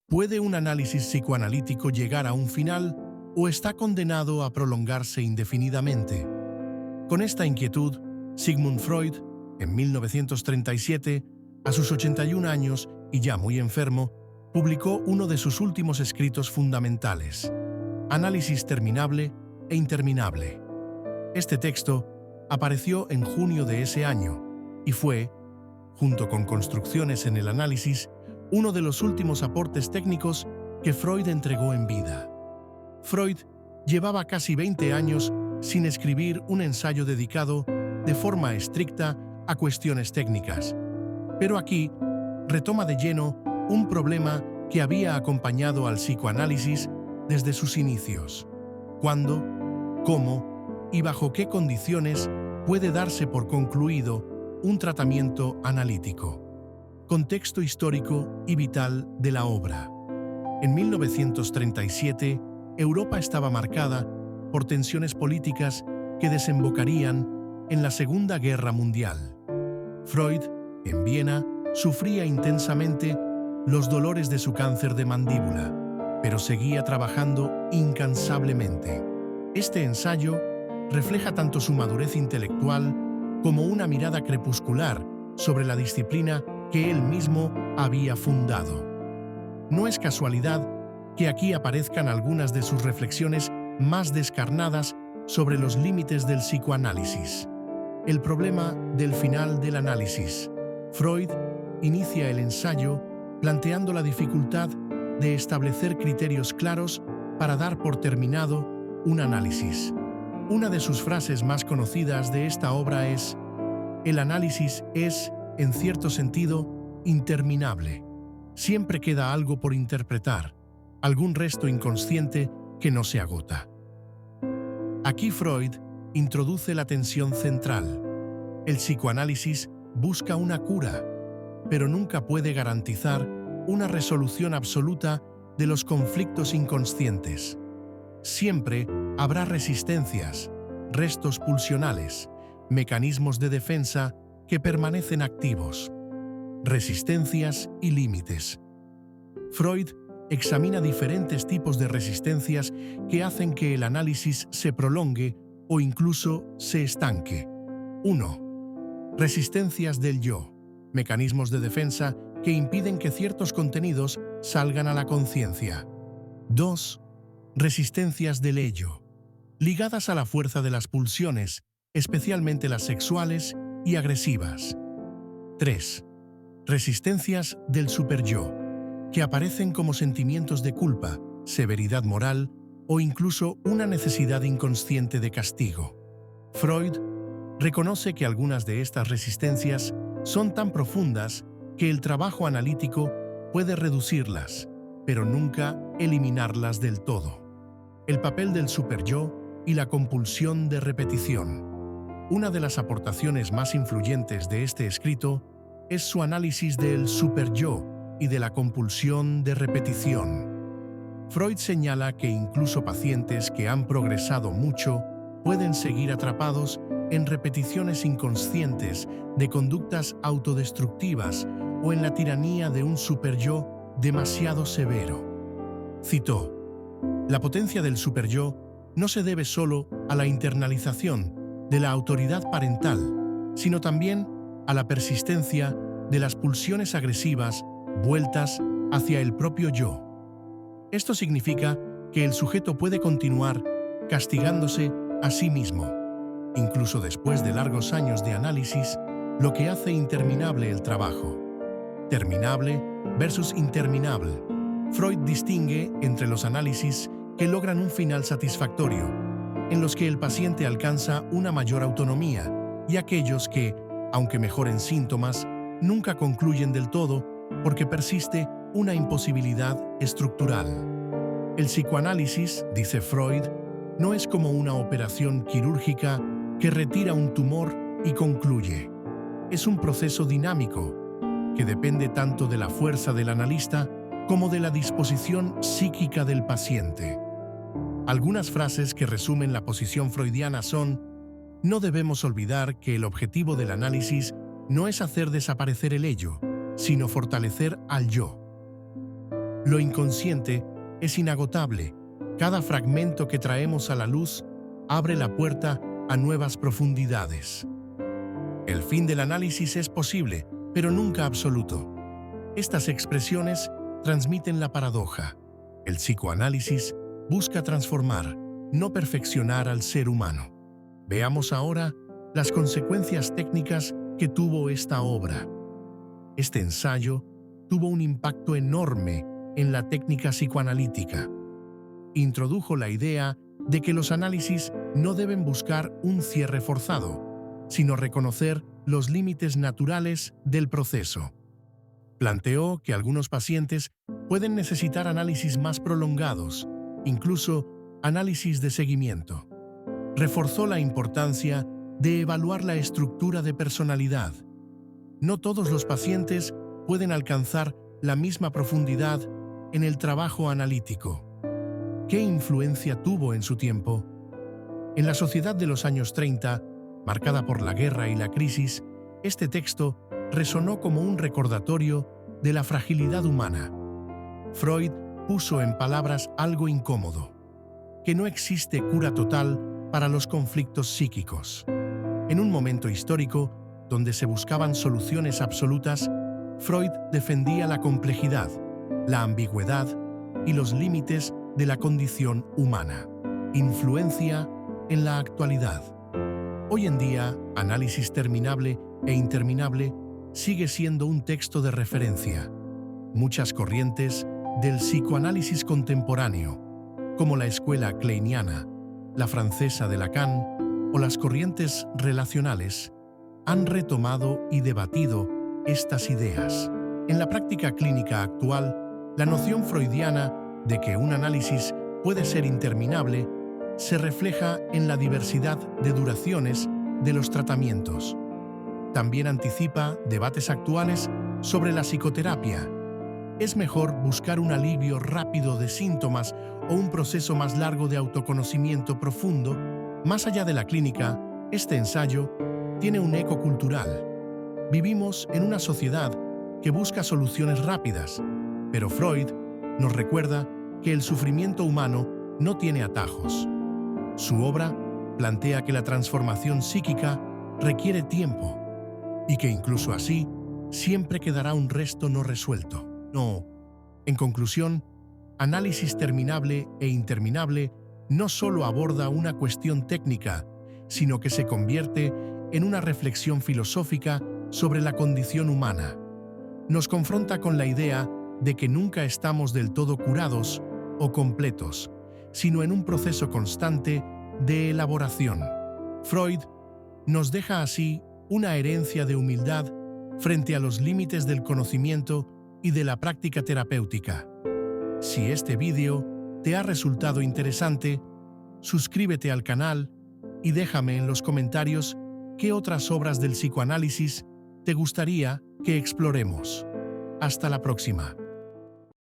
¿Puede un análisis psicoanalítico llegar a un final o está condenado a prolongarse indefinidamente? Con esta inquietud, Sigmund Freud, en 1937, a sus 81 años y ya muy enfermo, publicó uno de sus últimos escritos fundamentales, Análisis terminable e interminable. Este texto apareció en junio de ese año y fue, junto con Construcciones en el análisis, uno de los últimos aportes técnicos que Freud entregó en vida. Freud llevaba casi 20 años sin escribir un ensayo dedicado de forma estricta a cuestiones técnicas, pero aquí retoma de lleno un problema que había acompañado al psicoanálisis desde sus inicios. ¿Cuándo, cómo y bajo qué condiciones puede darse por concluido un tratamiento analítico? Contexto histórico y vital de la obra. En 1937, Europa estaba marcada por tensiones políticas que desembocarían en la Segunda Guerra Mundial. Freud, en Viena, sufría intensamente los dolores de su cáncer de mandíbula, pero seguía trabajando incansablemente. Este ensayo refleja tanto su madurez intelectual como una mirada crepuscular sobre la disciplina que él mismo había fundado. No es casualidad que aquí aparezcan algunas de sus reflexiones más descarnadas sobre los límites del psicoanálisis. El problema del final del análisis. Freud inicia el ensayo planteando la dificultad de establecer criterios claros para dar por terminado un análisis. Una de sus frases más conocidas de esta obra es: "El análisis es, en cierto sentido, interminable. Siempre queda algo por interpretar, algún resto inconsciente que no se agota". Aquí Freud introduce la tensión central. El psicoanálisis busca una cura, pero nunca puede garantizar una resolución absoluta de los conflictos inconscientes. Siempre habrá resistencias, restos pulsionales, mecanismos de defensa que permanecen activos. Resistencias y límites. Freud examina diferentes tipos de resistencias que hacen que el análisis se prolongue o incluso se estanque. 1. Resistencias del yo. Mecanismos de defensa que impiden que ciertos contenidos salgan a la conciencia. 2. Resistencias del ello, ligadas a la fuerza de las pulsiones, especialmente las sexuales y agresivas. 3. Resistencias del superyo, que aparecen como sentimientos de culpa, severidad moral o incluso una necesidad inconsciente de castigo. Freud reconoce que algunas de estas resistencias son tan profundas que el trabajo analítico puede reducirlas, pero nunca eliminarlas del todo. El papel del superyo y la compulsión de repetición. Una de las aportaciones más influyentes de este escrito es su análisis del superyo y de la compulsión de repetición. Freud señala que incluso pacientes que han progresado mucho pueden seguir atrapados en repeticiones inconscientes de conductas autodestructivas o en la tiranía de un superyo demasiado severo. Citó: "La potencia del superyo no se debe solo a la internalización de la autoridad parental, sino también a la persistencia de las pulsiones agresivas vueltas hacia el propio yo". Esto significa que el sujeto puede continuar castigándose a sí mismo, incluso después de largos años de análisis, lo que hace interminable el trabajo. Terminable versus interminable. Freud distingue entre los análisis que logran un final satisfactorio, en los que el paciente alcanza una mayor autonomía, y aquellos que, aunque mejoren síntomas, nunca concluyen del todo porque persiste una imposibilidad estructural. El psicoanálisis, dice Freud, no es como una operación quirúrgica que retira un tumor y concluye. Es un proceso dinámico que depende tanto de la fuerza del analista como de la disposición psíquica del paciente. Algunas frases que resumen la posición freudiana son: no debemos olvidar que el objetivo del análisis no es hacer desaparecer el ello, sino fortalecer al yo. Lo inconsciente es inagotable. Cada fragmento que traemos a la luz abre la puerta a nuevas profundidades. El fin del análisis es posible, pero nunca absoluto. Estas expresiones transmiten la paradoja. El psicoanálisis busca transformar, no perfeccionar al ser humano. Veamos ahora las consecuencias técnicas que tuvo esta obra. Este ensayo tuvo un impacto enorme en la técnica psicoanalítica. Introdujo la idea de que los análisis no deben buscar un cierre forzado, sino reconocer los límites naturales del proceso. Planteó que algunos pacientes pueden necesitar análisis más prolongados, incluso análisis de seguimiento. Reforzó la importancia de evaluar la estructura de personalidad. No todos los pacientes pueden alcanzar la misma profundidad en el trabajo analítico. ¿Qué influencia tuvo en su tiempo? En la sociedad de los años 30, marcada por la guerra y la crisis, este texto resonó como un recordatorio de la fragilidad humana. Freud puso en palabras algo incómodo: que no existe cura total para los conflictos psíquicos. En un momento histórico donde se buscaban soluciones absolutas, Freud defendía la complejidad, la ambigüedad y los límites de la condición humana. Influencia en la actualidad. Hoy en día, Análisis terminable e interminable sigue siendo un texto de referencia. Muchas corrientes del psicoanálisis contemporáneo, como la escuela kleiniana, la francesa de Lacan o las corrientes relacionales, han retomado y debatido estas ideas. En la práctica clínica actual, la noción freudiana de que un análisis puede ser interminable se refleja en la diversidad de duraciones de los tratamientos. También anticipa debates actuales sobre la psicoterapia. ¿Es mejor buscar un alivio rápido de síntomas o un proceso más largo de autoconocimiento profundo? Más allá de la clínica, este ensayo tiene un eco cultural. Vivimos en una sociedad que busca soluciones rápidas, pero Freud nos recuerda que el sufrimiento humano no tiene atajos. Su obra plantea que la transformación psíquica requiere tiempo y que incluso así siempre quedará un resto no resuelto. En conclusión, Análisis terminable e interminable no solo aborda una cuestión técnica, sino que se convierte en una reflexión filosófica sobre la condición humana. Nos confronta con la idea de que nunca estamos del todo curados o completos, sino en un proceso constante de elaboración. Freud nos deja así una herencia de humildad frente a los límites del conocimiento y de la práctica terapéutica. Si este vídeo te ha resultado interesante, suscríbete al canal y déjame en los comentarios qué otras obras del psicoanálisis te gustaría que exploremos. Hasta la próxima.